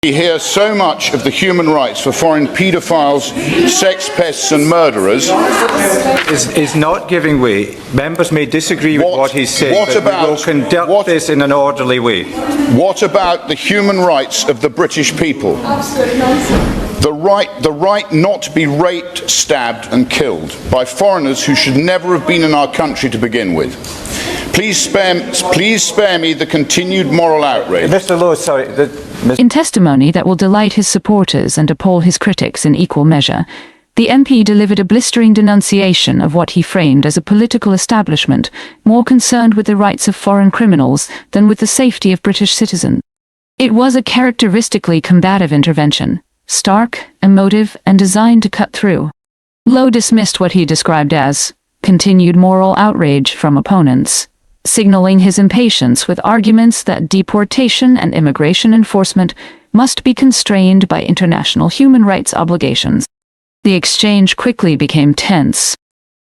We hear so much of the human rights for foreign paedophiles, sex pests and murderers. Is not giving way. Members may disagree with what he's saying, but we will conduct this in an orderly way. What about the human rights of the British people? The right not to be raped, stabbed and killed by foreigners who should never have been in our country to begin with. Please spare me the continued moral outrage. Mr. Lowe, sorry. In testimony that will delight his supporters and appall his critics in equal measure, the MP delivered a blistering denunciation of what he framed as a political establishment more concerned with the rights of foreign criminals than with the safety of British citizens. It was a characteristically combative intervention, stark, emotive, and designed to cut through. Lowe dismissed what he described as continued moral outrage from opponents, signaling his impatience with arguments that deportation and immigration enforcement must be constrained by international human rights obligations. The exchange quickly became tense.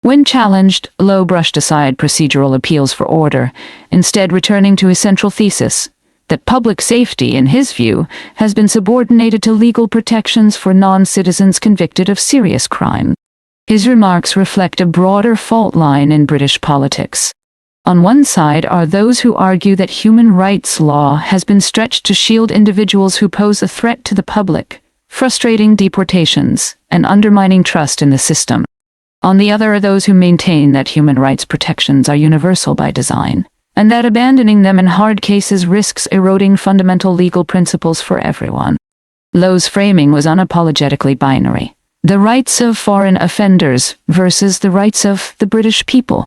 When challenged, Lowe brushed aside procedural appeals for order, instead returning to his central thesis, that public safety, in his view, has been subordinated to legal protections for non-citizens convicted of serious crime. His remarks reflect a broader fault line in British politics. On one side are those who argue that human rights law has been stretched to shield individuals who pose a threat to the public, frustrating deportations and undermining trust in the system. On the other are those who maintain that human rights protections are universal by design, and that abandoning them in hard cases risks eroding fundamental legal principles for everyone. Lowe's framing was unapologetically binary: the rights of foreign offenders versus the rights of the British people.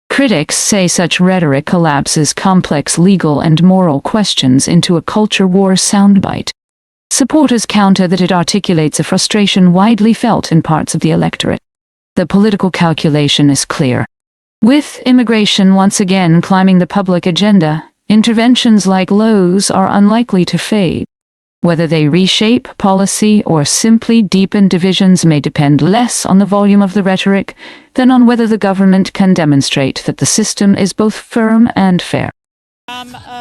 Critics say such rhetoric collapses complex legal and moral questions into a culture war soundbite. Supporters counter that it articulates a frustration widely felt in parts of the electorate. The political calculation is clear. With immigration once again climbing the public agenda, interventions like Lowe's are unlikely to fade. Whether they reshape policy or simply deepen divisions may depend less on the volume of the rhetoric than on whether the government can demonstrate that the system is both firm and fair.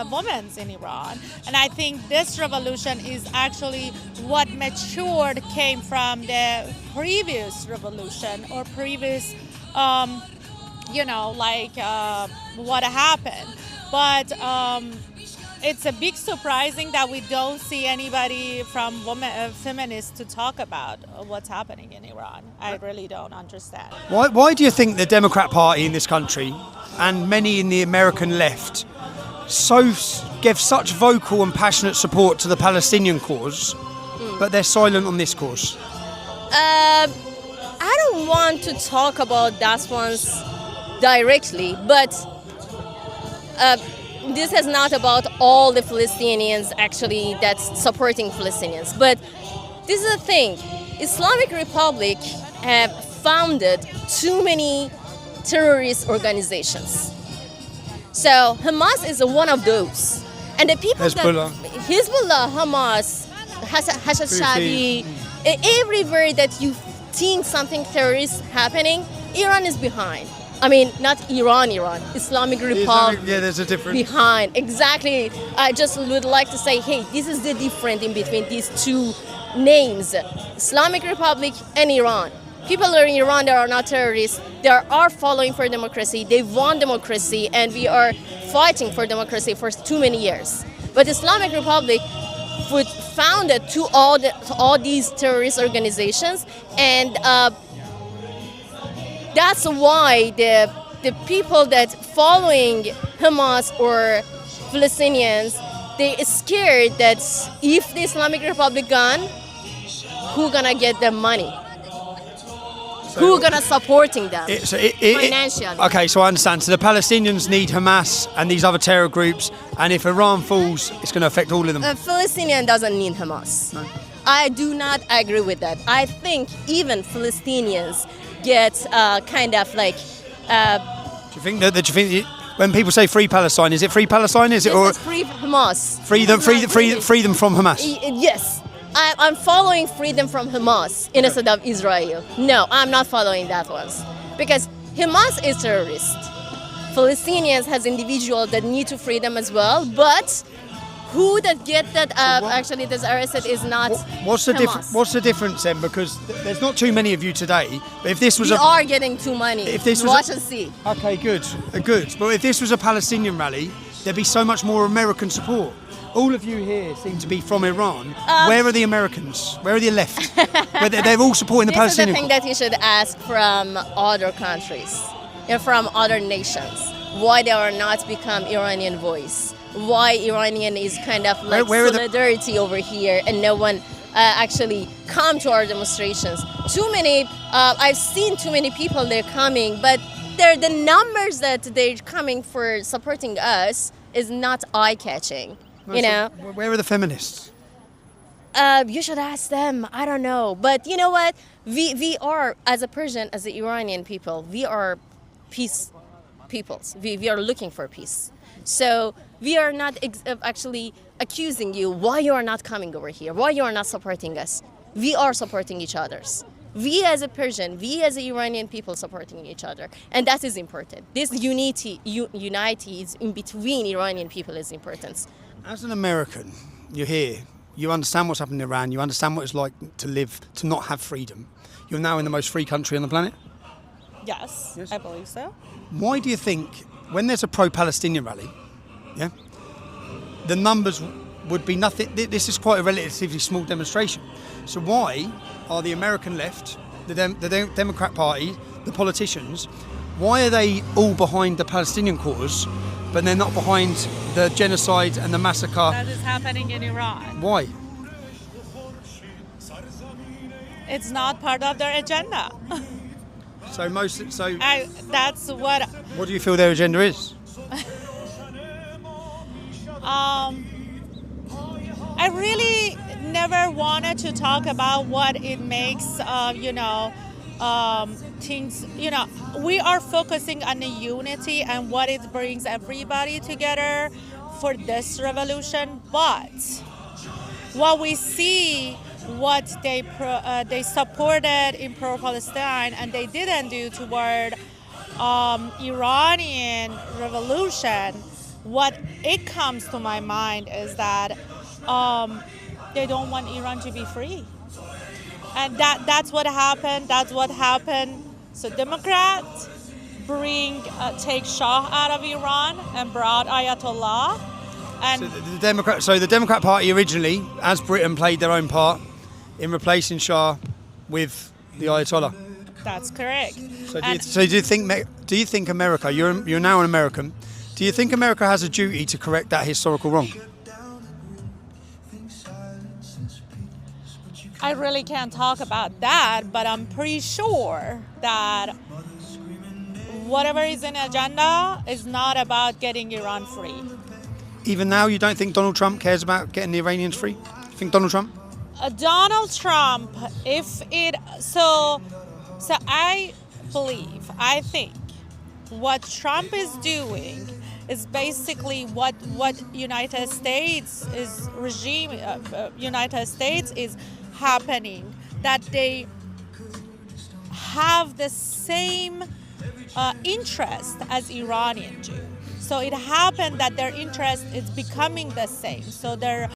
Women in Iran, and I think this revolution is actually what matured, came from the previous revolution or previous, what happened. But it's a big surprising that we don't see anybody from feminists to talk about what's happening in Iran. I really don't understand. Why do you think the Democrat Party in this country and many in the American left give such vocal and passionate support to the Palestinian cause, but they're silent on this cause? I don't want to talk about that ones directly, but this is not about all the Palestinians actually that's supporting Palestinians. But this is the thing. Islamic Republic have founded too many terrorist organizations. So Hamas is one of those. And the people Hezbollah, Hamas, Hashad Shaabi, everywhere that you think something terrorist happening, Iran is behind. I mean, not Iran, Islamic Republic. Yeah, there's a difference. Behind, exactly. I just would like to say, hey, this is the difference in between these two names, Islamic Republic and Iran. People in Iran, they are not terrorists. They are following for democracy. They want democracy, and we are fighting for democracy for too many years. But Islamic Republic was founded to all these terrorist organizations, and that's why the people that following Hamas or Palestinians, they are scared that if the Islamic Republic gone, who gonna get the money? Who gonna supporting them financially? Okay, so I understand. So the Palestinians need Hamas and these other terror groups, and if Iran falls, it's going to affect all of them. Palestinian doesn't need Hamas. No. I do not agree with that. I think even Palestinians get kind of like. Do you think that? When people say free Palestine, is it free Palestine? Is it or free Hamas? Free them from Hamas. Yes. I'm following freedom from Hamas instead of Israel. No, I'm not following that one. Because Hamas is terrorist. Palestinians has individuals that need to free them as well, but who that get that actually this arrested is not What's the Hamas. What's the difference then? Because there's not too many of you today. But if this was We are getting too money. if this was Watch and see. Okay, good. But if this was a Palestinian rally, there'd be so much more American support. All of you here seem to be from Iran. Where are the Americans? Where are the left? They're all supporting the This is the Palestinian thing that you should ask from other countries, from other nations. Why they are not become Iranian voice? Why Iranian is kind of like Where are the- solidarity over here, and no one actually come to our demonstrations. Too many. I've seen too many people there coming, but the numbers that they're coming for supporting us is not eye-catching. You know. Where are the feminists? You should ask them. I don't know, but you know what? We are, as a Persian, as the Iranian people, we are peace peoples. We are looking for peace. So we are not actually accusing you why you are not coming over here, why you are not supporting us. We are supporting each other's. We as a Persian, we as the Iranian people supporting each other, and that is important. This unity is in between Iranian people is important. As an American, you're here. You understand what's happened in Iran. You understand what it's like to live, to not have freedom. You're now in the most free country on the planet. Yes, I believe so. Why do you think, when there's a pro-Palestinian rally, yeah, the numbers would be nothing? This is quite a relatively small demonstration. So why are the American left, the Democrat Party, the politicians, why are they all behind the Palestinian cause, but they're not behind the genocide and the massacre? That is happening in Iran. Why? It's not part of their agenda. That's what. What do you feel their agenda is? I really never wanted to talk about what it makes, things, we are focusing on the unity and what it brings everybody together for this revolution. But what we see, what they supported in pro-Palestine and they didn't do toward Iranian revolution, what it comes to my mind is that they don't want Iran to be free. And that's what happened. So Democrats take Shah out of Iran and brought Ayatollah. And So the Democrat Party originally, as Britain, played their own part in replacing Shah with the Ayatollah. That's correct. Do you think America? You're now an American. Do you think America has a duty to correct that historical wrong? I really can't talk about that, but I'm pretty sure that whatever is in agenda is not about getting Iran free. Even now, you don't think Donald Trump cares about getting the Iranians free? You think Donald Trump? Donald Trump, so I think what Trump is doing is basically what United States is happening, that they have the same interest as Iranians do. So it happened that their interest is becoming the same. So they're